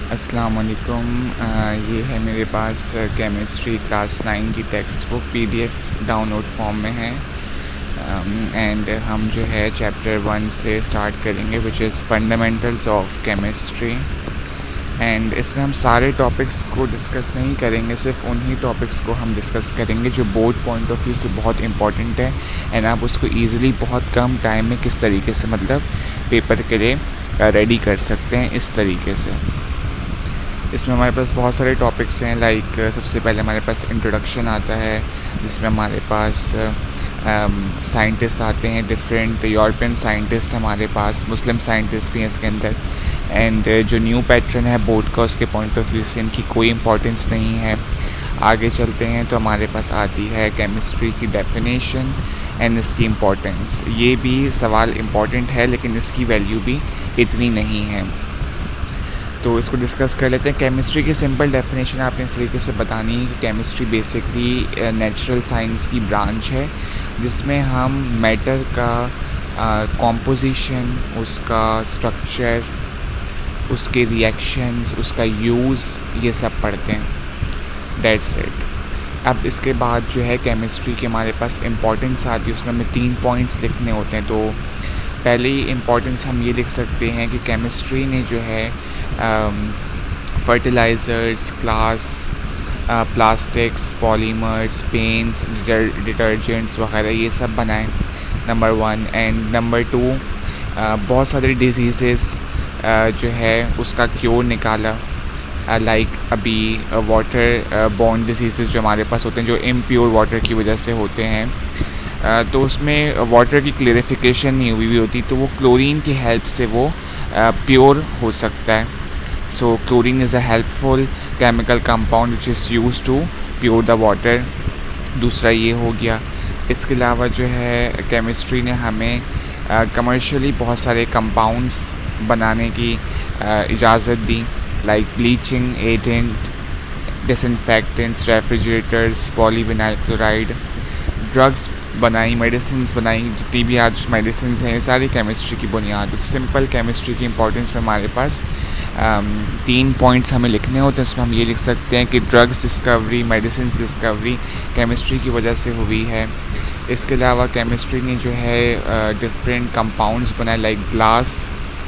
अस्सलाम वालेकुम। ये है मेरे पास केमिस्ट्री क्लास 9 की text book PDF download form में है। एंड हम जो है चैप्टर 1 से स्टार्ट करेंगे which is fundamentals of chemistry. And इसमें हम सारे टॉपिक्स को डिस्कस नहीं करेंगे, सिर्फ उन्हीं टॉपिक्स को हम डिस्कस करेंगे जो बोर्ड पॉइंट ऑफ व्यू से बहुत इंपॉर्टेंट है एंड आप उसको ईज़िली बहुत कम टाइम में किस तरीके से मतलब पेपर के लिए रेडी कर सकते हैं। इस तरीके से इसमें हमारे पास बहुत सारे टॉपिक्स हैं। लाइक सबसे पहले हमारे पास इंट्रोडक्शन आता है जिसमें हमारे पास साइंटिस्ट आते हैं, डिफरेंट यूरोपियन साइंटिस्ट हमारे पास, मुस्लिम साइंटिस्ट भी हैं इसके अंदर। एंड जो न्यू पैटर्न है बोर्ड का उसके पॉइंट ऑफ व्यू से इनकी कोई इंपॉर्टेंस नहीं है। आगे चलते हैं तो हमारे पास आती है केमिस्ट्री की डेफिनेशन एंड इसकी इम्पोर्टेंस। ये भी सवाल इम्पॉर्टेंट है लेकिन इसकी वैल्यू भी इतनी नहीं है, तो इसको डिस्कस कर लेते हैं। केमिस्ट्री की सिंपल डेफिनेशन आपने इस तरीके से बतानी है कि केमिस्ट्री बेसिकली नेचुरल साइंस की ब्रांच है जिसमें हम मैटर का कॉम्पोजिशन, उसका स्ट्रक्चर, उसके रिएक्शंस, उसका यूज़, ये सब पढ़ते हैं। That's it. अब इसके बाद जो है केमिस्ट्री की हमारे पास इम्पोर्टेंस आती है, उसमें हमें 3 पॉइंट्स लिखने होते हैं। तो पहले ही इम्पोर्टेंस हम ये लिख सकते हैं कि केमिस्ट्री ने जो है fertilisers, glass, plastics, polymers, paints, detergents वगैरह ये सब बनाए, नंबर 1। एंड नंबर 2 बहुत सारे डिजीज़ेस जो है उसका क्योर निकाला। लाइक अभी वाटर बॉर्न डिजीज़ेस जो हमारे पास होते हैं जो इम्प्योर वाटर की वजह से होते हैं, तो उसमें वाटर की क्लेरिफिकेशन नहीं हुई होती, तो वो क्लोरीन की हेल्प से वो प्योर हो सकता है। So chlorine is a helpful chemical compound which is use to pure the water. दूसरा ये हो गया। इसके अलावा जो है केमिस्ट्री ने हमें कमर्शियली बहुत सारे कंपाउंड्स बनाने की इजाज़त दी, like bleaching agent, disinfectants, refrigerators, polyvinyl chloride, drugs बनाई, मेडिसिन बनाई। जितनी भी आज मेडिसिन हैं ये सारी केमिस्ट्री की बुनियाद। तो सिंपल केमिस्ट्री की इंपॉर्टेंस में हमारे पास 3 पॉइंट्स हमें लिखने होते हैं। उसमें हम ये लिख सकते हैं कि drugs discovery, medicine discovery chemistry की वजह से हुई है। इसके अलावा केमिस्ट्री ने जो है डिफरेंट कंपाउंड्स बनाए, like glass,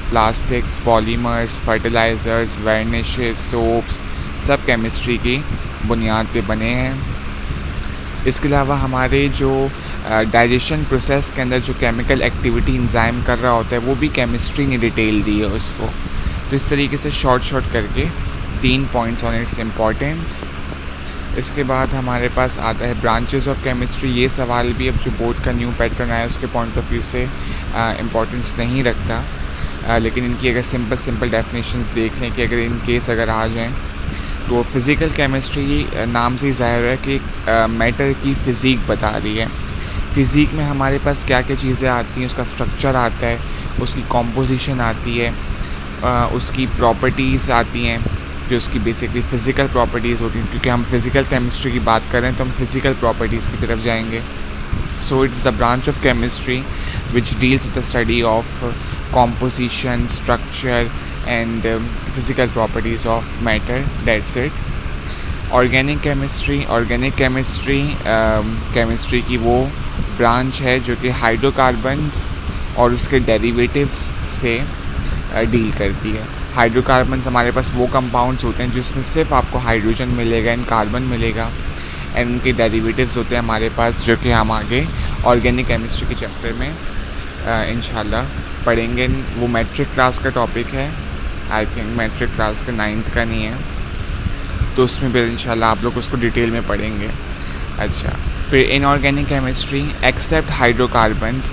plastics, polymers, fertilisers, varnishes, soaps, सब केमिस्ट्री की बुनियाद पे बने हैं। इसके अलावा हमारे जो डाइजेशन प्रोसेस के अंदर जो केमिकल एक्टिविटी इंजाइम कर रहा होता है वो भी केमिस्ट्री ने डिटेल दी है उसको। तो इस तरीके से शॉर्ट करके 3 पॉइंट्स ऑन इट्स इम्पॉर्टेंस। इसके बाद हमारे पास आता है ब्रांचेस ऑफ केमिस्ट्री। ये सवाल भी अब जो बोर्ड का न्यू पैटर्न आया उसके पॉइंट ऑफ व्यू से इम्पॉर्टेंस नहीं रखता, लेकिन इनकी अगर सिंपल डेफिनेशंस देख लें कि अगर इन केस अगर आ जाएँ तो फिज़िकल केमिस्ट्री नाम से ही ज़ाहिर है कि मैटर की फ़िज़ीक बता रही है। फ़िज़ीक में हमारे पास क्या क्या चीज़ें आती हैं, उसका स्ट्रक्चर आता है, उसकी कॉम्पोजिशन आती है, उसकी प्रॉपर्टीज़ आती हैं जो उसकी बेसिकली फ़िज़िकल प्रॉपर्टीज़ होती हैं। क्योंकि हम फ़िज़िकल केमिस्ट्री की बात कर रहे हैं तो हम फ़िज़िकल प्रॉपर्टीज़ की तरफ जाएंगे। So it's the branch of chemistry which deals with the study of composition, structure and physical properties of matter. That's it. Organic chemistry chemistry की वो ब्रांच है जो कि हाइड्रोकार्बन्स और उसके डेरिवेटिव्स से डील करती है। हाइड्रोकार्बन्स हमारे पास वो कंपाउंड्स होते हैं जिसमें सिर्फ आपको हाइड्रोजन मिलेगा एंड कार्बन मिलेगा, एंड उनके डेरिवेटिव्स होते हैं हमारे पास जो कि हम आगे ऑर्गेनिक केमिस्ट्री के चैप्टर में इंशाल्लाह पढ़ेंगे। वो मैट्रिक क्लास का टॉपिक है, आई थिंक मैट्रिक क्लास का 9th का नहीं है, तो उसमें फिर इंशाल्लाह आप लोग उसको डिटेल में पढ़ेंगे। अच्छा, फिर इनऑर्गेनिक केमिस्ट्री एक्सेप्ट हाइड्रोकार्बन्स,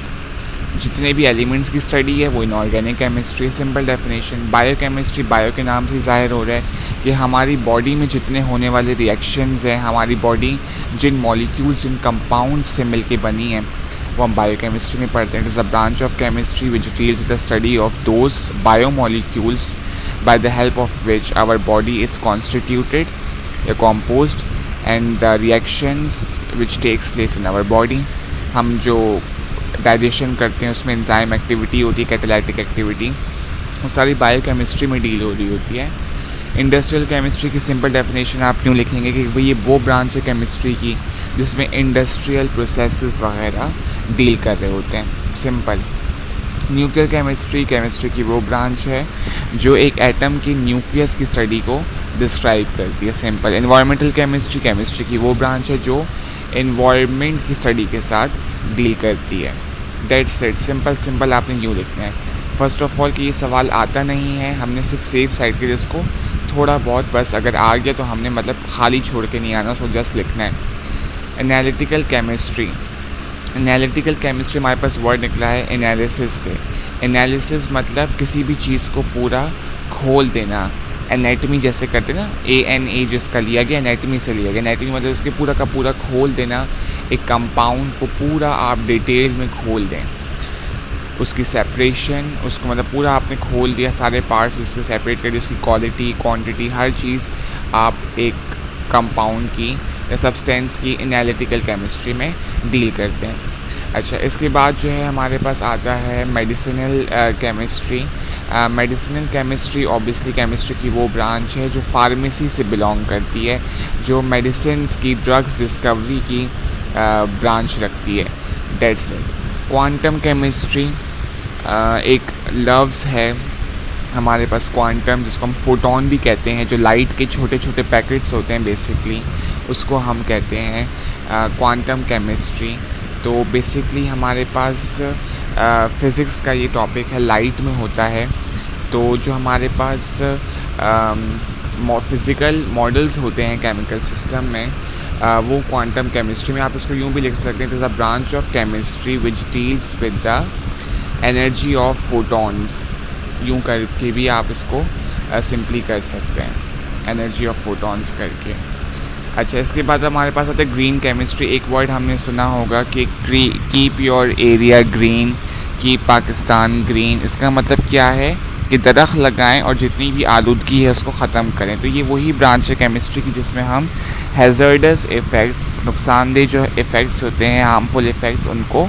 जितने भी एलिमेंट्स की स्टडी है वो inorganic chemistry. Simple definition, biochemistry, bio के नाम से ज़ाहिर हो रहा है कि हमारी बॉडी में जितने होने वाले रिएक्शंस हैं, हमारी बॉडी जिन मॉलिक्यूल्स, जिन कंपाउंड्स से मिलके बनी है वो हम बायोकेमिस्ट्री में पढ़ते हैं। It is a branch of chemistry which deals with the study of those biomolecules by the help of which our body is constituted, composed, and the reactions which takes place in our body. हम जो digestion करते हैं उसमें enzyme activity होती है, catalytic activity, वो सारी biochemistry में डील हो रही होती है। इंडस्ट्रियल केमिस्ट्री की सिंपल डेफिनेशन आप यूँ लिखेंगे कि भाई ये वो ब्रांच है केमिस्ट्री की जिसमें इंडस्ट्रियल प्रोसेसेस वगैरह डील कर रहे होते हैं, सिंपल। न्यूक्लियर केमिस्ट्री केमिस्ट्री की वो ब्रांच है जो एक एटम की न्यूक्लियस की स्टडी को डिस्क्राइब करती है, सिंपल। एनवायरमेंटल केमिस्ट्री केमिस्ट्री की वो ब्रांच है जो एनवायरनमेंट की स्टडी के साथ डील करती है। दैट्स इट, सिंपल सिंपल आपने यूँ लिखना है। फर्स्ट ऑफ ऑल कि ये सवाल आता नहीं है, हमने सिर्फ सेफ साइड के लिए इसको थोड़ा बहुत बस अगर आ गया तो हमने मतलब खाली छोड़ के नहीं आना, उसको जस्ट लिखना है। एनालिटिकल केमिस्ट्री, एनालिटिकल केमिस्ट्री हमारे पास वर्ड निकला है एनालिसिस से। एनालिसिस मतलब किसी भी चीज़ को पूरा खोल देना, एनाटमी जैसे करते ना, ANA जिसका लिया गया एनाटमी से लिया गया। एनाटमी मतलब उसके पूरा का पूरा खोल देना, एक कंपाउंड को पूरा आप डिटेल में खोल दें, उसकी सेपरेशन, उसको मतलब पूरा आपने खोल दिया, सारे पार्ट्स उसके सेपरेट कर दिए, उसकी क्वालिटी क्वांटिटी हर चीज़ आप एक कंपाउंड की या सब्सटेंस की एनालिटिकल केमिस्ट्री में डील करते हैं। अच्छा, इसके बाद जो है हमारे पास आता है medicinal chemistry. Medicinal chemistry obviously chemistry की वो ब्रांच है जो फार्मेसी से बिलोंग करती है, जो मेडिसिन की ड्रग्स डिस्कवरी की ब्रांच रखती है। That's it. क्वांटम केमिस्ट्री एक लफ्ज़ है हमारे पास क्वांटम, जिसको हम फोटोन भी कहते हैं, जो लाइट के छोटे छोटे पैकेट्स होते हैं बेसिकली, उसको हम कहते हैं क्वांटम केमिस्ट्री। तो बेसिकली हमारे पास फ़िज़िक्स का ये टॉपिक है, लाइट में होता है। तो जो हमारे पास फ़िज़िकल मॉडल्स होते हैं केमिकल सिस्टम में, वो क्वांटम केमिस्ट्री में आप इसको यूँ भी लिख सकते हैं, it is a branch of chemistry which deals with the energy of photons. यूँ करके भी आप इसको सिंपली कर सकते हैं, एनर्जी ऑफ फोटॉन्स करके। अच्छा, इसके बाद हमारे पास आता है ग्रीन केमिस्ट्री। एक वर्ड हमने सुना होगा कि keep your area green, keep Pakistan green. इसका मतलब क्या है कि दरख्त लगाएं और जितनी भी आलूदगी है उसको ख़त्म करें। तो ये वही ब्रांच है केमिस्ट्री की जिसमें हम हैज़र्डस इफ़ेक्ट्स, नुकसानदेह जो इफ़ेक्ट्स होते हैं, हार्मफुल इफ़ेक्ट्स, उनको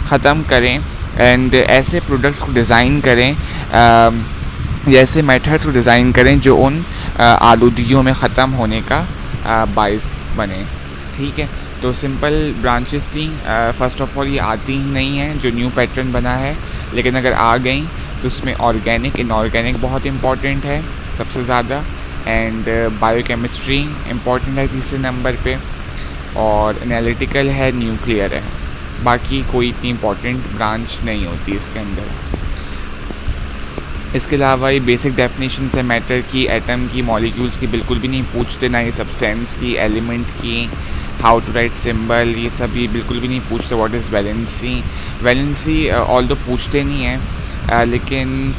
ख़त्म करें एंड ऐसे प्रोडक्ट्स को डिज़ाइन करें या ऐसे मेथड्स को डिज़ाइन करें जो उन आलूदगियों में ख़त्म होने का बाइस बने। ठीक है, तो सिंपल ब्रांचेस थी। फ़र्स्ट ऑफ ऑल ये आती ही नहीं है, जो न्यू पैटर्न बना है, लेकिन अगर आ गई तो उसमें ऑर्गेनिक इनऑर्गेनिक बहुत इम्पॉर्टेंट है सबसे ज़्यादा, एंड बायोकेमिस्ट्री इम्पॉर्टेंट है तीसरे नंबर पे, और एनालिटिकल है, न्यूक्लियर है। बाकी कोई इतनी इम्पॉर्टेंट ब्रांच नहीं होती इसके अंदर। इसके अलावा ये बेसिक डेफिनेशन है मैटर की, एटम की, मॉलिक्यूल्स की बिल्कुल भी नहीं पूछते, ना ये सब्सटेंस की, एलिमेंट की, हाउ टू राइट सिंबल, ये सब ये बिल्कुल भी नहीं पूछते। What is valency, valency all तो पूछते नहीं हैं, लेकिन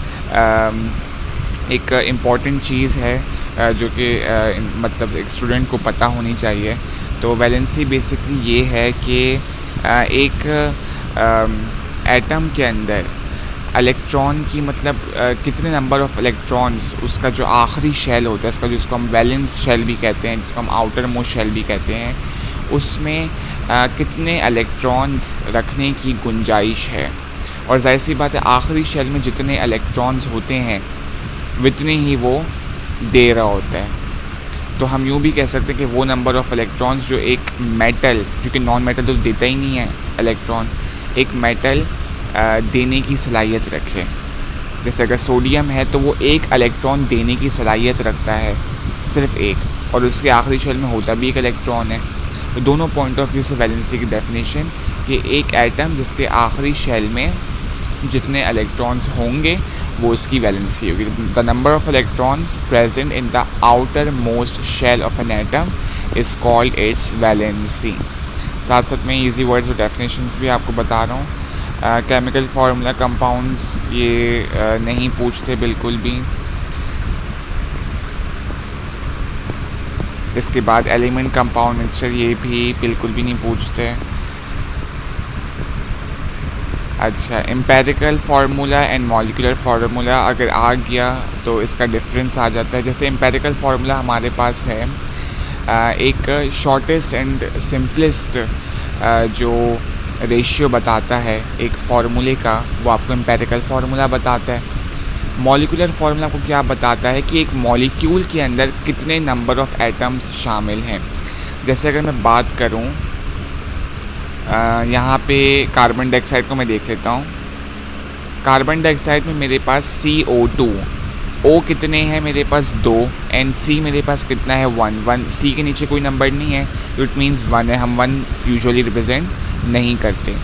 एक इम्पॉर्टेंट चीज़ है जो कि मतलब एक स्टूडेंट को पता होनी चाहिए। तो वैलेंसी बेसिकली ये है कि एक एटम के अंदर इलेक्ट्रॉन की मतलब कितने नंबर ऑफ़ इलेक्ट्रॉन्स, उसका जो आखिरी शेल होता है, उसका जिसको हम वैलेंस शेल भी कहते हैं, जिसको हम आउटर मोस्ट शेल भी कहते हैं, उसमें कितने इलेक्ट्रॉन्स रखने की गुंजाइश है। और ज़ाहिर सी बात है आखिरी शेल में जितने इलेक्ट्रॉन्स होते हैं उतने ही वो दे रहा होता है। तो हम यूँ भी कह सकते हैं कि वो नंबर ऑफ़ इलेक्ट्रॉन्स जो एक मेटल, क्योंकि नॉन मेटल तो देता ही नहीं है इलेक्ट्रॉन, एक मेटल देने की सलाहियत रखे। जैसे अगर सोडियम है तो वो एक इलेक्ट्रॉन देने की सलाहियत रखता है, सिर्फ एक, और उसके आखिरी शेल में होता भी एक इलेक्ट्रॉन है। तो दोनों पॉइंट ऑफ व्यू से वैलेंसी की डेफिनेशन कि एक एटम जिसके आखिरी शेल में जितने इलेक्ट्रॉन्स होंगे वो उसकी वैलेंसी होगी। The number of electrons present in the outer most shell of an atom is called its valency. साथ साथ में ईजी वर्ड्स और डेफिनेशंस भी आपको बता रहा हूँ। केमिकल फार्मूला, कंपाउंड्स ये नहीं पूछते बिल्कुल भी। इसके बाद एलिमेंट, कंपाउंड, मिक्सचर ये भी बिल्कुल भी नहीं पूछते। अच्छा, empirical formula and molecular formula अगर आ गया तो इसका डिफरेंस आ जाता है। जैसे एम्पेरिकल फार्मूला हमारे पास है एक शॉर्टेस्ट एंड सिंपलेस्ट जो रेशियो बताता है एक फार्मूले का, वो आपको एम्पेरिकल फार्मूला बताता है। मॉलिक्यूलर फार्मूला आपको क्या बताता है कि एक मॉलिक्यूल के अंदर कितने नंबर ऑफ़ एटम्स शामिल हैं। जैसे अगर मैं बात करूं, यहाँ पे कार्बन डाइऑक्साइड को मैं देख लेता हूँ। कार्बन डाइऑक्साइड में मेरे पास CO2, O कितने हैं मेरे पास 2, एंड C मेरे पास कितना है 1 C के नीचे कोई नंबर नहीं है, तो इट मीन्स 1 है। हम 1 यूजुअली रिप्रेजेंट नहीं करते,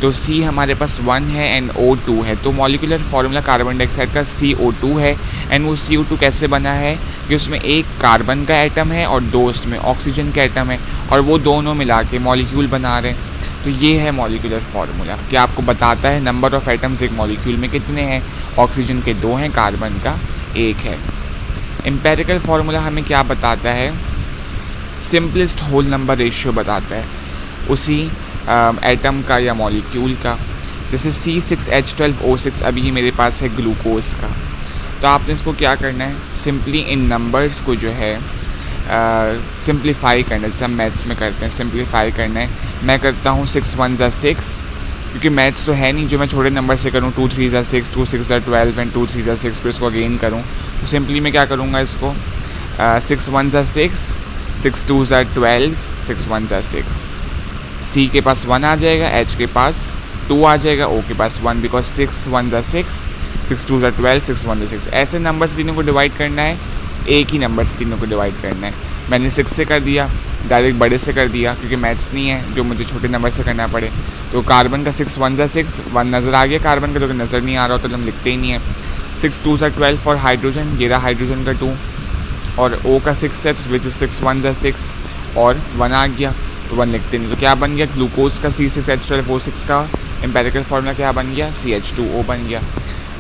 तो C हमारे पास 1 है एंड O2 है। तो मॉलिक्यूलर फार्मूला कार्बन डाइऑक्साइड का CO2 है, एंड वो CO2 कैसे बना है कि उसमें एक कार्बन का एटम है और 2 उसमें ऑक्सीजन का एटम है, और वो दोनों मिला के मॉलिक्यूल बना रहे हैं। तो ये है मॉलिक्यूलर फार्मूला कि आपको बताता है नंबर ऑफ़ एटम्स एक मॉलिक्यूल में कितने हैं। ऑक्सीजन के 2 हैं, कार्बन का 1 है। एम्पेरिकल फार्मूला हमें क्या बताता है, सिंपलेस्ट होल नंबर रेशियो बताता है उसी एटम का या मॉलिक्यूल का। जैसे C6H12O6 अभी ये मेरे पास है ग्लूकोज का, तो आपने इसको क्या करना है, सिंपली इन नंबर्स को जो है सिंप्लीफाई करना है, जैसे हम मैथ्स में करते हैं, सिंप्लीफाई करना है। मैं करता हूँ 6 1 ज़ा 6, क्योंकि मैथ्स तो है नहीं जो मैं छोटे नंबर से करूँ, 2 3 ज़ा 6, 2 6 ज़ा 12 एंड 2 3 ज़ा 6, फिर इसको अगेन करूँ। तो सिंपली मैं क्या करूँगा इसको, 6 1 ज़ा 6, 6 2 ज़ा 12, 6 1 ज़ा 6। C के पास 1 आ जाएगा, H के पास 2 आ जाएगा, O के पास 1, बिकॉज 6 1 ज़ा 6, 6 2 ज़ा 12, 6 1 ज़ा 6। ऐसे नंबर से तीनों को डिवाइड करना है, एक ही नंबर से तीनों को डिवाइड करना है। मैंने 6 से कर दिया, डायरेक्ट बड़े से कर दिया, क्योंकि मैथ्स नहीं है जो मुझे छोटे नंबर से करना पड़े। तो कार्बन का 6 1 ज़ा 6, 1 नज़र आ गया कार्बन का, तो नज़र नहीं आ रहा तो हम लिखते ही नहीं है। 6 2 ज़ा 12 फॉर हाइड्रोजन, ये रहा हाइड्रोजन का 2, और O का 6 है, तो विच इज़ 6 1 ज़ा 6, और 1 आ गया तो 1 लिखते नहीं। तो क्या बन गया, ग्लूकोज का C6H12O6 का एम्पेरिकल फार्मूला क्या बन गया, CH2O बन गया।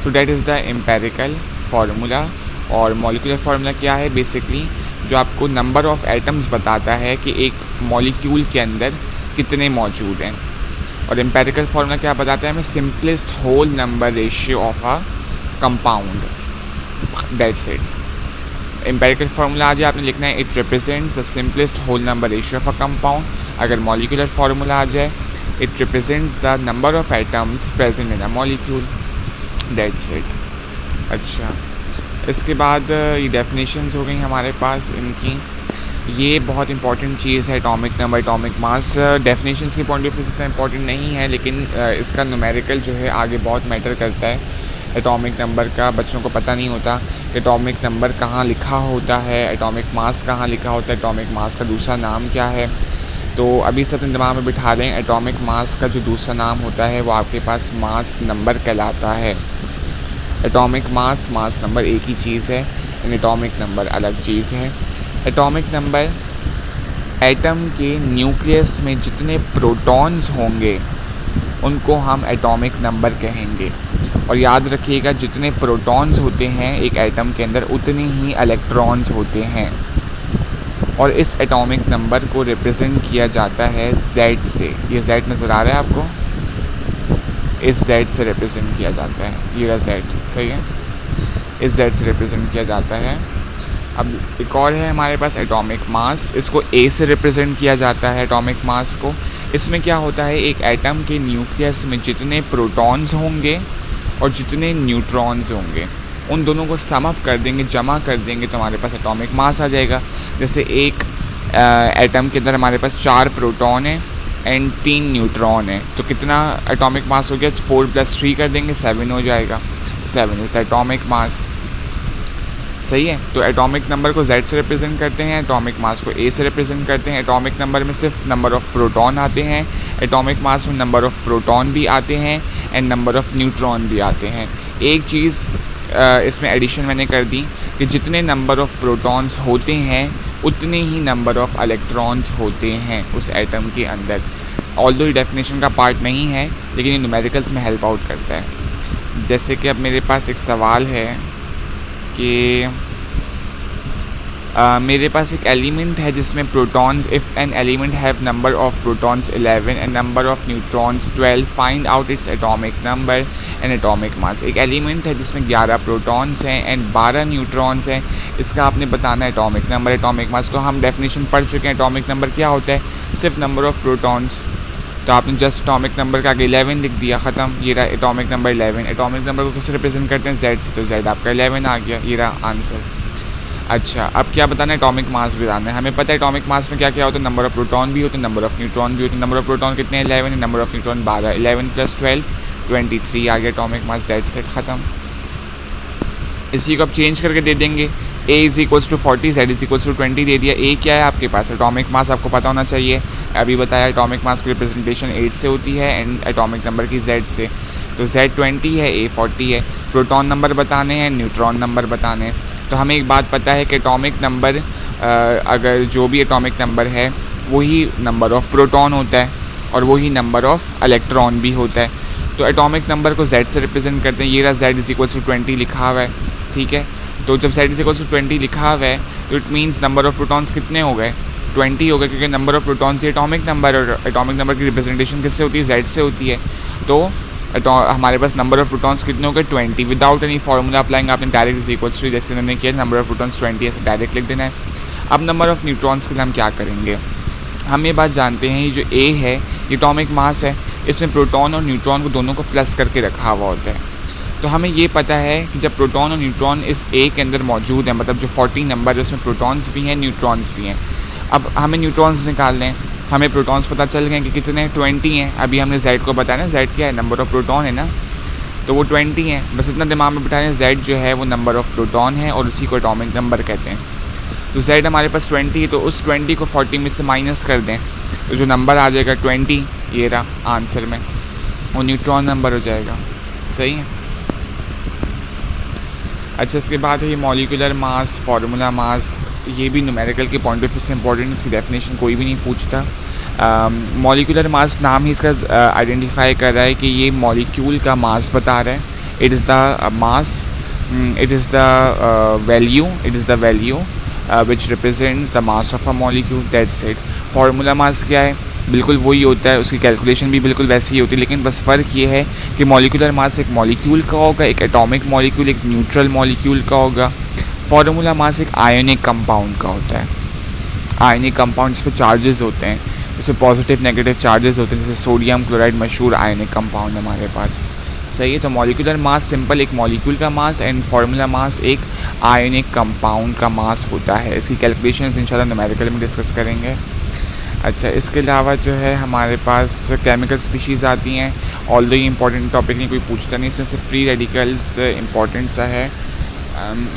So that is the empirical formula. और मॉलिक्यूलर फार्मूला क्या है, बेसिकली जो आपको नंबर ऑफ़ एटम्स बताता है कि एक मॉलिक्यूल के अंदर कितने मौजूद हैं। और एम्पेरिकल फार्मूला क्या बताता है हमें, simplest whole number ratio of a compound, that's it. Empirical formula आज आपने लिखना है, it represents the simplest whole number ratio of a compound. अगर मॉलिक्यूलर फार्मूला आ जाए, it represents the number of atoms present in a molecule, that's it. अच्छा, इसके बाद ये डेफिनेशंस हो गई हमारे पास इनकी। ये बहुत इंपॉर्टेंट चीज़ है, atomic number, atomic mass. Definitions के पॉइंट ऑफ व्यू से इतना इंपॉर्टेंट नहीं है, लेकिन इसका न्यूमेरिकल जो है आगे बहुत मैटर करता है। एटॉमिक नंबर का बच्चों को पता नहीं होता कि एटॉमिक नंबर कहाँ लिखा होता है, एटॉमिक मास कहाँ लिखा होता है, एटॉमिक मास का दूसरा नाम क्या है। तो अभी सब अपने दिमाग में बिठा लें, एटॉमिक मास का जो दूसरा नाम होता है वो आपके पास मास नंबर कहलाता है। एटॉमिक मास, मास नंबर एक ही चीज़ है, एंड एटॉमिक नंबर अलग चीज़ है। एटॉमिक नंबर एटम के न्यूक्लियस में जितने प्रोटॉन्स होंगे उनको हम एटॉमिक नंबर कहेंगे। और याद रखिएगा, जितने प्रोटॉन्स होते हैं एक एटम के अंदर उतने ही इलेक्ट्रॉन्स होते हैं। और इस एटॉमिक नंबर को रिप्रेजेंट किया जाता है Z से। ये Z नज़र आ रहा है आपको, इस Z से रिप्रेजेंट किया जाता है, ये रहा Z, सही है, इस Z से रिप्रेजेंट किया जाता है। अब एक और है हमारे पास एटॉमिक मास, इसको A से रिप्रेजेंट किया जाता है एटॉमिक मास को। इसमें क्या होता है, एक एटम के न्यूक्लियस में जितने प्रोटॉन्स होंगे और जितने न्यूट्रॉन्स होंगे उन दोनों को सम अप कर देंगे, जमा कर देंगे, तो हमारे पास एटॉमिक मास आ जाएगा। जैसे एक एटम के अंदर हमारे पास 4 प्रोटॉन है एंड 3 न्यूट्रॉन है, तो कितना एटॉमिक मास हो गया, 4 + 3 कर देंगे 7 हो जाएगा, 7 इज़ द एटॉमिक मास, सही है। तो एटॉमिक नंबर को Z से रिप्रेजेंट करते हैं, एटॉमिक मास को A से रिप्रेजेंट करते हैं। एटॉमिक नंबर में सिर्फ नंबर ऑफ़ प्रोटॉन आते हैं, एटॉमिक मास में नंबर ऑफ़ प्रोटॉन भी आते हैं एंड नंबर ऑफ़ न्यूट्रॉन भी आते हैं। एक चीज़ इसमें एडिशन मैंने कर दी कि जितने नंबर ऑफ़ प्रोटॉन्स होते हैं उतने ही नंबर ऑफ़ इलेक्ट्रॉन्स होते हैं उस एटम के अंदर। ऑल्दो ये डेफिनेशन का पार्ट नहीं है, लेकिन ये न्यूमेरिकल्स में हेल्प आउट करता है। जैसे कि अब मेरे पास एक सवाल है कि मेरे पास एक एलिमेंट है जिसमें protons, if an element have number of protons 11 and number of neutrons 12, find out its atomic number and atomic mass. एक एलिमेंट है जिसमें 11 प्रोटॉन्स हैं एंड 12 न्यूट्रॉन्स हैं, इसका आपने बताना है एटॉमिक नंबर, एटॉमिक मास। तो हम डेफिनेशन पढ़ चुके हैं, एटॉमिक नंबर क्या होता है, सिर्फ नंबर ऑफ़ प्रोटॉन्स। तो आपने जस्ट एटॉमिक नंबर का आगे 11 लिख दिया, ख़त्म। ये रहा एटॉमिक नंबर 11। एटॉमिक नंबर को किससे रिप्रेजेंट करते हैं? Z से, तो Z आपका 11 आ गया, ये रहा आंसर। अच्छा, अब क्या बताना है? एटॉमिक मास भी बताना है। हमें पता है एटॉमिक मास में क्या क्या होता है, नंबर ऑफ प्रोटॉन भी होते हैं, नंबर ऑफ न्यूट्रॉन भी होते हैं। नंबर ऑफ प्रोटॉन कितने हैं? 11 है, नंबर ऑफ न्यूट्रॉन 12। 11 + 12 23 आ गया एटॉमिक मास, डेट सेट, ख़त्म। इसी को आप चेंज करके दे देंगे, A = 40, Z = 20 दे दिया। A क्या है आपके पास? एटॉमिक मास आपको पता होना चाहिए, अभी बताया। एटॉमिक मास की रिप्रेजेंटेशन 8 से होती है एंड एटॉमिक नंबर की Z से, तो Z 20 है, A 40 है। प्रोटॉन नंबर बताने हैं, न्यूट्रॉन नंबर बताने हैं। तो हमें एक बात पता है कि एटॉमिक नंबर अगर जो भी एटॉमिक नंबर है वही नंबर ऑफ़ प्रोटॉन होता है और वही नंबर ऑफ़ इलेक्ट्रॉन भी होता है। तो एटॉमिक नंबर को Z से रिप्रेजेंट करते हैं। ये रहा Z = 20 लिखा हुआ है, ठीक है। तो जब Z = 20 लिखा हुआ है तो it means number of protons कितने हो गए? 20 हो गए, क्योंकि नंबर ऑफ़ प्रोटॉन्स ये एटॉमिक नंबर, और एटॉमिक नंबर की रिप्रेजेंटेशन किससे होती है? Z से होती है। तो हमारे पास नंबर ऑफ़ प्रोटॉन्स कितने हो गए? 20। विदाउट एनी फार्मूला अप्लाइंग आपने डायरेक्ट = जैसे मैंने किया, नंबर ऑफ़ प्रोटॉन्स 20 ऐसे डायरेक्ट लिख देना है। अब नंबर ऑफ़ न्यूट्रॉन्स के लिए हम क्या करेंगे? हम ये बात जानते हैं, ये जो A है ये एटॉमिक मास है, इसमें प्रोटॉन और न्यूट्रॉन को दोनों को प्लस करके रखा हुआ होता है। तो हमें ये पता है कि जब प्रोटॉन और न्यूट्रॉन इस A के अंदर मौजूद है, मतलब जो 40 नंबर है उसमें प्रोटॉन्स भी हैं, न्यूट्रॉन्स भी हैं। अब हमें न्यूट्रॉन्स निकालने हैं, हमें प्रोटॉन्स पता चल गए कि कितने 20 हैं। अभी हमने Z को बताया ना, Z क्या है? नंबर ऑफ़ प्रोटॉन है ना, तो वो 20 हैं। बस इतना दिमाग में बिठाएं, Z जो है वो नंबर ऑफ़ प्रोटॉन है और उसी को एटॉमिक नंबर कहते हैं। तो Z हमारे पास 20 है, तो उस 20 को 40 में से माइनस कर दें, तो जो नंबर आ जाएगा 20, ये रहा आंसर में, वो न्यूट्रॉन नंबर हो जाएगा। सही है। अच्छा, इसके बाद है ये मॉलिक्यूलर मास, फार्मूला मास, ये भी न्यूमेरिकल के पॉइंट ऑफ व्यू से इंपॉर्टेंट, इसकी डेफिनेशन कोई भी नहीं पूछता। मॉलिक्यूलर मास नाम ही इसका आइडेंटिफाई कर रहा है कि ये मॉलिक्यूल का मास बता रहा है। It is the mass, it is the value which represents the mass of a molecule, that's it. Formula mass क्या है? बिल्कुल वही होता है, उसकी कैलकुलेशन भी बिल्कुल वैसी ही होती है, लेकिन बस फ़र्क ये है कि मॉलिक्यूलर मास एक मॉलिक्यूल का होगा, एक एटॉमिक मॉलिक्यूल, एक न्यूट्रल मॉलिक्यूल का होगा। फार्मूला मास एक आयोनिक कंपाउंड का होता है। आयोनिक कंपाउंड जिस पर चार्जेस होते हैं, इसमें पॉजिटिव नेगेटिव चार्जेस होते हैं, जैसे सोडियम क्लोराइड मशहूर आयोनिक कंपाउंड है हमारे पास। सही है। तो मॉलिक्यूलर मास सिंपल एक मॉलिक्यूल का मास एंड फार्मूला मास एक आयोनिक कंपाउंड का मास होता है। इसकी कैलकुलेशंस इंशाल्लाह न्यूमेरिकल में डिस्कस करेंगे। अच्छा, इसके अलावा जो है हमारे पास केमिकल स्पीशीज़ आती हैं। ऑल्दो ये इंपॉर्टेंट टॉपिक नहीं, कोई पूछता नहीं, इसमें से फ्री रेडिकल्स इंपॉर्टेंट सा है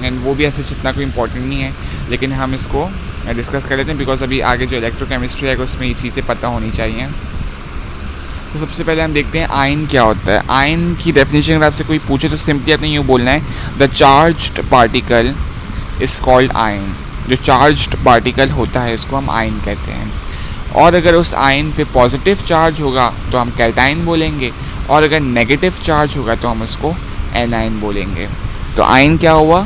एंड वो भी ऐसे जितना कोई इंपॉर्टेंट नहीं है, लेकिन हम इसको डिस्कस कर लेते हैं बिकॉज अभी आगे जो इलेक्ट्रोकेमिस्ट्री है उसमें ये चीज़ें पता होनी चाहिए। तो सबसे पहले हम देखते हैं आयन क्या होता है। आयन की डेफिनेशन अगर आपसे कोई पूछे तो सिंपली आपने यूँ बोलना है, the charged particle is called ion. जो चार्ज्ड पार्टिकल होता है इसको हम आयन कहते हैं। और अगर उस आयन पे पॉजिटिव चार्ज होगा तो हम कैटायन बोलेंगे, और अगर नेगेटिव चार्ज होगा तो हम उसको एनायन बोलेंगे। तो आयन क्या हुआ?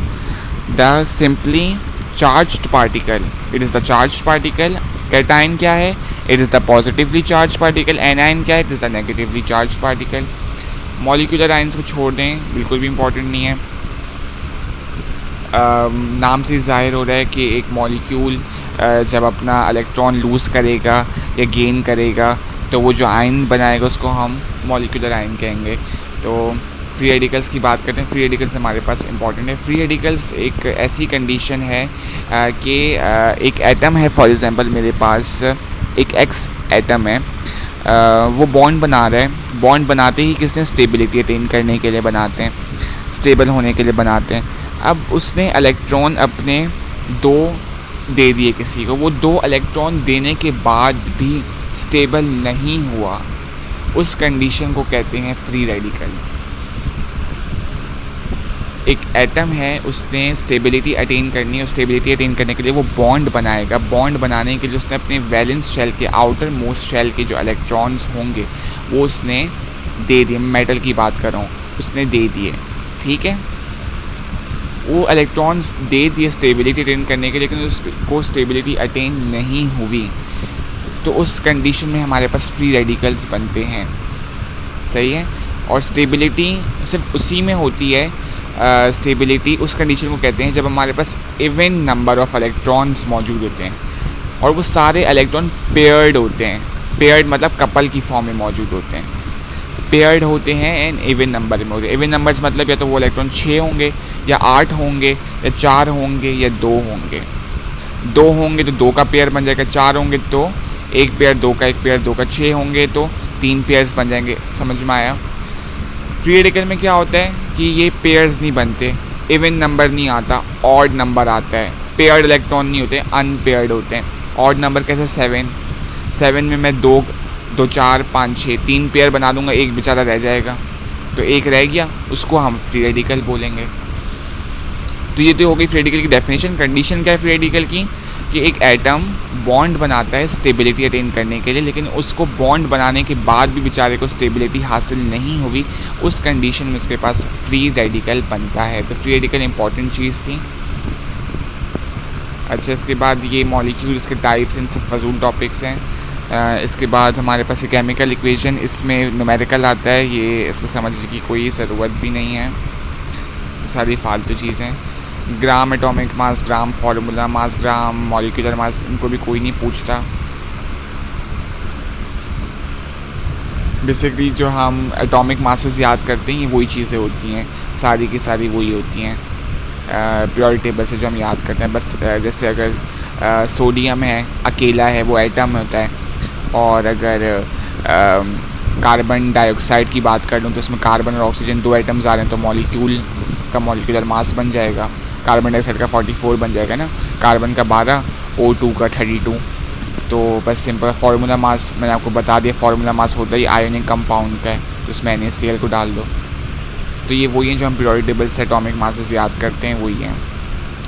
The simply charged particle, it is the charged particle. Cation क्या है? It is the positively charge particle. Anion क्या है? It is the negatively charge particle. Molecular ions को छोड़ दें, बिल्कुल भी इंपॉर्टेंट नहीं है। नाम से ज़ाहिर हो रहा है कि एक मॉलिक्यूल जब अपना इलेक्ट्रॉन लूज़ करेगा या गेन करेगा तो वो जो आयन बनाएगा उसको हम मॉलिक्यूलर आयन कहेंगे। तो फ्री रेडिकल्स की बात करते हैं। फ्री रेडिकल्स हमारे पास इंपॉर्टेंट है। फ्री रेडिकल्स एक ऐसी कंडीशन है कि एक एटम है, फॉर एग्जांपल मेरे पास एक एक्स एटम है, वो बॉन्ड बना रहा है। बॉन्ड बनाते ही किसने? स्टेबिलिटी अटेन करने के लिए बनाते हैं, स्टेबल होने के लिए बनाते हैं। अब उसने इलेक्ट्रॉन अपने 2 दे दिए किसी को, वो 2 इलेक्ट्रॉन देने के बाद भी स्टेबल नहीं हुआ, उस कंडीशन को कहते हैं फ्री रेडिकल। एक एटम है, उसने स्टेबिलिटी अटेन करनी है, और स्टेबिलिटी अटेन करने के लिए वो बॉन्ड बनाएगा। बॉन्ड बनाने के लिए उसने अपने वैलेंस शेल के, आउटर मोस्ट शेल के जो इलेक्ट्रॉन्स होंगे वो उसने दे दिए। मेटल की बात कर रहा हूँ, उसने दे दिए, ठीक है। वो इलेक्ट्रॉन्स दे दिए स्टेबिलिटी अटेन करने के, लेकिन उसको स्टेबिलिटी अटेन नहीं हुई, तो उस कंडीशन में हमारे पास फ्री रेडिकल्स बनते हैं। सही है। और स्टेबिलिटी सिर्फ उसी में होती है, स्टेबिलिटी उस कंडीशन को कहते हैं जब हमारे पास इवन नंबर ऑफ़ इलेक्ट्रॉन्स मौजूद होते हैं और वो सारे इलेक्ट्रॉन पेयर्ड होते हैं। पेयर्ड मतलब कपल की फॉर्म में मौजूद होते हैं, पेयर्ड होते हैं एंड इवन नंबर में होते हैं। इवन नंबर्स मतलब या तो वो इलेक्ट्रॉन 6 होंगे या 8 होंगे या 4 होंगे या 2 होंगे। 2 होंगे तो 2 का पेयर बन जाएगा, 4 होंगे तो एक पेयर 2 का, एक पेयर 2 का, 6 होंगे तो 3 पेयर्स बन जाएंगे। समझ में आया? फ्री रेडिकल में क्या होता है कि ये पेयर्स नहीं बनते, इवन नंबर नहीं आता, ऑड नंबर आता है। पेयर्ड इलेक्ट्रॉन नहीं होते, अनपेयर्ड होते हैं। ऑड नंबर कैसे? 7 में मैं 2 2 4 5 6 3 पेयर बना दूंगा, एक बेचारा रह जाएगा, तो एक रह गया, उसको हम फ्री रेडिकल बोलेंगे। तो ये तो हो गई फ्री रेडिकल की डेफिनेशन। कंडीशन क्या है फ्री रेडिकल की कि एक एटम बॉन्ड बनाता है स्टेबिलिटी अटेन करने के लिए, लेकिन उसको बॉन्ड बनाने के बाद भी बेचारे को स्टेबिलिटी हासिल नहीं हुई, उस कंडीशन में उसके पास फ्री रेडिकल बनता है। तो फ्री रेडिकल इंपॉर्टेंट चीज़ थी। अच्छा, इसके बाद ये मॉलिक्यूल, इसके टाइप्स, इन सब फजूल टॉपिक्स हैं। इसके बाद हमारे पास ये केमिकल इक्वेशन, इसमें न्यूमेरिकल आता है, ये इसको समझने की कोई ज़रूरत भी नहीं है, सारी फालतू चीज़ें। Gram atomic mass, gram formula mass, gram molecular mass, इनको भी कोई नहीं पूछता। बेसिकली जो हम एटॉमिक मासेस याद करते हैं ये वही चीज़ें होती हैं, सारी की सारी वही होती हैं पीरियोडिक टेबल से जो हम याद करते हैं। बस जैसे अगर सोडियम है, अकेला है, वो एटम में होता है, और अगर कार्बन डाइऑक्साइड की बात कर लूँ तो उसमें कार्बन और ऑक्सीजन 2 एटम्स आ रहे हैं, तो मॉलिक्यूल का मॉलिक्यूलर मास बन जाएगा। कार्बन डाइऑक्साइड का 44 बन जाएगा ना, कार्बन का 12, O2 का 32। तो बस सिंपल फार्मूला मास मैंने आपको बता दिया, फार्मूला मास होता है आयोनिक कंपाउंड का है, तो उसमें NaCl को डाल दो। तो ये वही है जो हम पीरियोडिक टेबल से एटॉमिक मासेस याद करते हैं, वही है।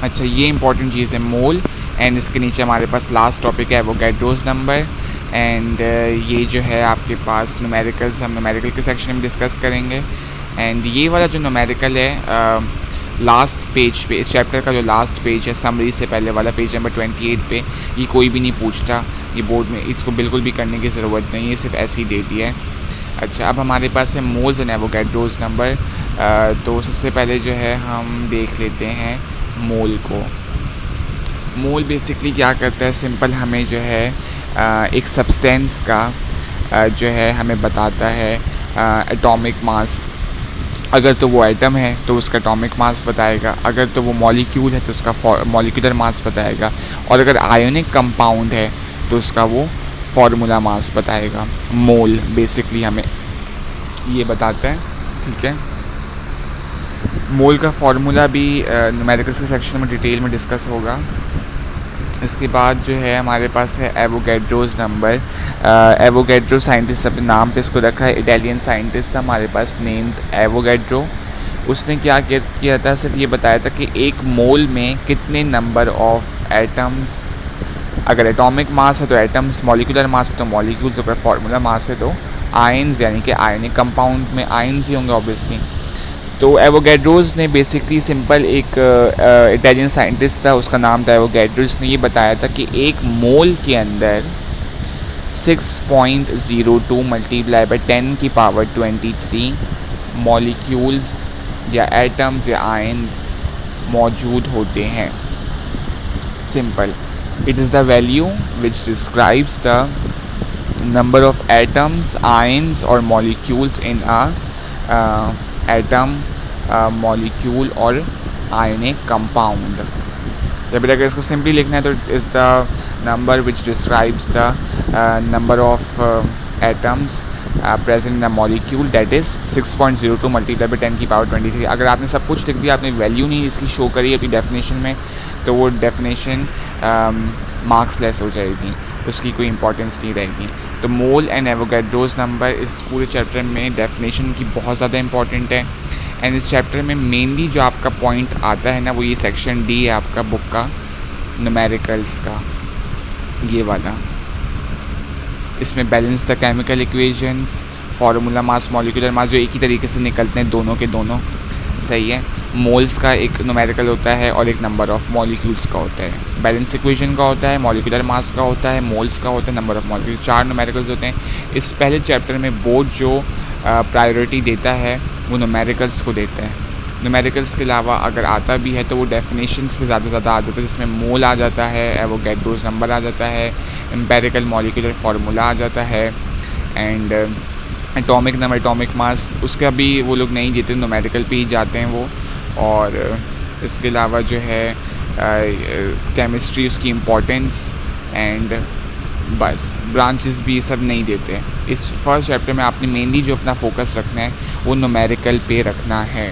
अच्छा, ये इंपॉर्टेंट चीज़ है मोल, एंड इसके नीचे हमारे पास लास्ट टॉपिक है एवोगैड्रोस नंबर, एंड ये जो है आपके पास न्यूमेरिकल्स, हम न्यूमेरिकल के सेक्शन में डिस्कस करेंगे। एंड ये वाला जो न्यूमेरिकल है लास्ट पेज पे, इस चैप्टर का जो लास्ट पेज है समरी से पहले वाला, पेज नंबर 28 पे, ये कोई भी नहीं पूछता, ये बोर्ड में इसको बिल्कुल भी करने की ज़रूरत नहीं है, सिर्फ ऐसे ही दे दिया है। अच्छा, अब हमारे पास है मोल्स एंड एवोगैड्रोस नंबर। तो सबसे पहले जो है हम देख लेते हैं मोल को। मोल बेसिकली क्या करता है, सिंपल हमें जो है एक सब्सटेंस का जो है हमें बताता है एटॉमिक मास। अगर तो वो एटम है तो उसका एटॉमिक मास बताएगा, अगर तो वो मॉलिक्यूल है तो उसका मॉलिक्यूलर मास बताएगा, और अगर आयोनिक कंपाउंड है तो उसका वो फार्मूला मास बताएगा। मोल बेसिकली हमें ये बताता है, ठीक है। मोल का फार्मूला भी न्यूमेरिकल्स के सेक्शन में डिटेल में डिस्कस होगा। इसके बाद जो है हमारे पास है एवोगैड्रोस नंबर। एवोगैड्रो साइंटिस्ट अपने नाम पे इसको रखा है, इटालियन साइंटिस्ट था हमारे पास नेम्ड एवोगैड्रो। उसने क्या किया था, सिर्फ ये बताया था कि एक मोल में कितने नंबर ऑफ एटम्स, अगर एटॉमिक मास है तो एटम्स, मॉलिक्यूलर मास है तो मॉलिक्यूल्स, अगर फार्मूला मास है तो आयन्स, यानी कि आयनिक कंपाउंड में आयन्स ही होंगे ऑब्वियसली। तो एवोगैड्रोस ने बेसिकली सिंपल एक इटालियन साइंटिस्ट था, उसका नाम था एवोगैड्रोस, ने ये बताया था कि एक मोल के अंदर 6.02 मल्टीप्लाई बाई 10 की पावर 23 मॉलिक्यूल्स या एटम्स या आयन्स मौजूद होते हैं। Simple, it is the value which describes the number of atoms, ions और molecules in a atom, molecule और आयनिक कंपाउंड। या फिर अगर इसको सिंपली लिखना है तो is the number which describes the number of atoms present in a molecule, that is 6.02 multiply by 10 की पावर 23। अगर आपने सब कुछ लिख दिया, आपने वैल्यू नहीं इसकी शो करी अपनी डेफिनेशन में, तो वो डेफिनेशन मार्क्स लेस हो जाएगी, उसकी कोई इंपॉर्टेंस नहीं रहेगी। तो मोल एंड एवोगैड्रोस नंबर इस पूरे चैप्टर में डेफिनेशन की बहुत ज़्यादा इंपॉर्टेंट है। एंड इस चैप्टर में मेनली जो आपका पॉइंट आता है ना, वो ये सेक्शन डी है आपका बुक का, न्यूमेरिकल्स का, ये वाला। इसमें balance the chemical equations, formula mass, molecular mass, जो एक ही तरीके से निकलते हैं दोनों के दोनों, सही है। मोल्स का एक न्यूमेरिकल होता है और एक नंबर ऑफ़ मॉलिक्यूल्स का होता है। बैलेंस इक्वेशन का होता है, मॉलिक्यूलर मास का होता है, मोल्स का होता है, नंबर ऑफ़ मॉलिक्यूल्स, 4 न्यूमेरिकल्स होते हैं। इस पहले चैप्टर में बोर्ड जो प्रायोरिटी देता है वो न्यूमेरिकल्स को देता है, न्यूमेरिकल्स के अलावा अगर आता भी है तो वो डेफिनेशंस पे ज़्यादा से ज़्यादा आ जाता है, जिसमें मोल आ जाता है, एवोगैड्रोस नंबर आ जाता है, एम्पेरिकल मॉलिक्यूलर फार्मूला आ जाता है, and atomic number, atomic mass उसका भी वो लोग नहीं देते, न्यूमेरिकल पे ही जाते हैं वो। और इसके अलावा जो है केमिस्ट्री, उसकी इम्पोर्टेंस, एंड बस ब्रांचेस भी सब नहीं देते। इस फर्स्ट चैप्टर में आपने मेनली जो अपना फोकस रखना है वो न्यूमेरिकल पे रखना है।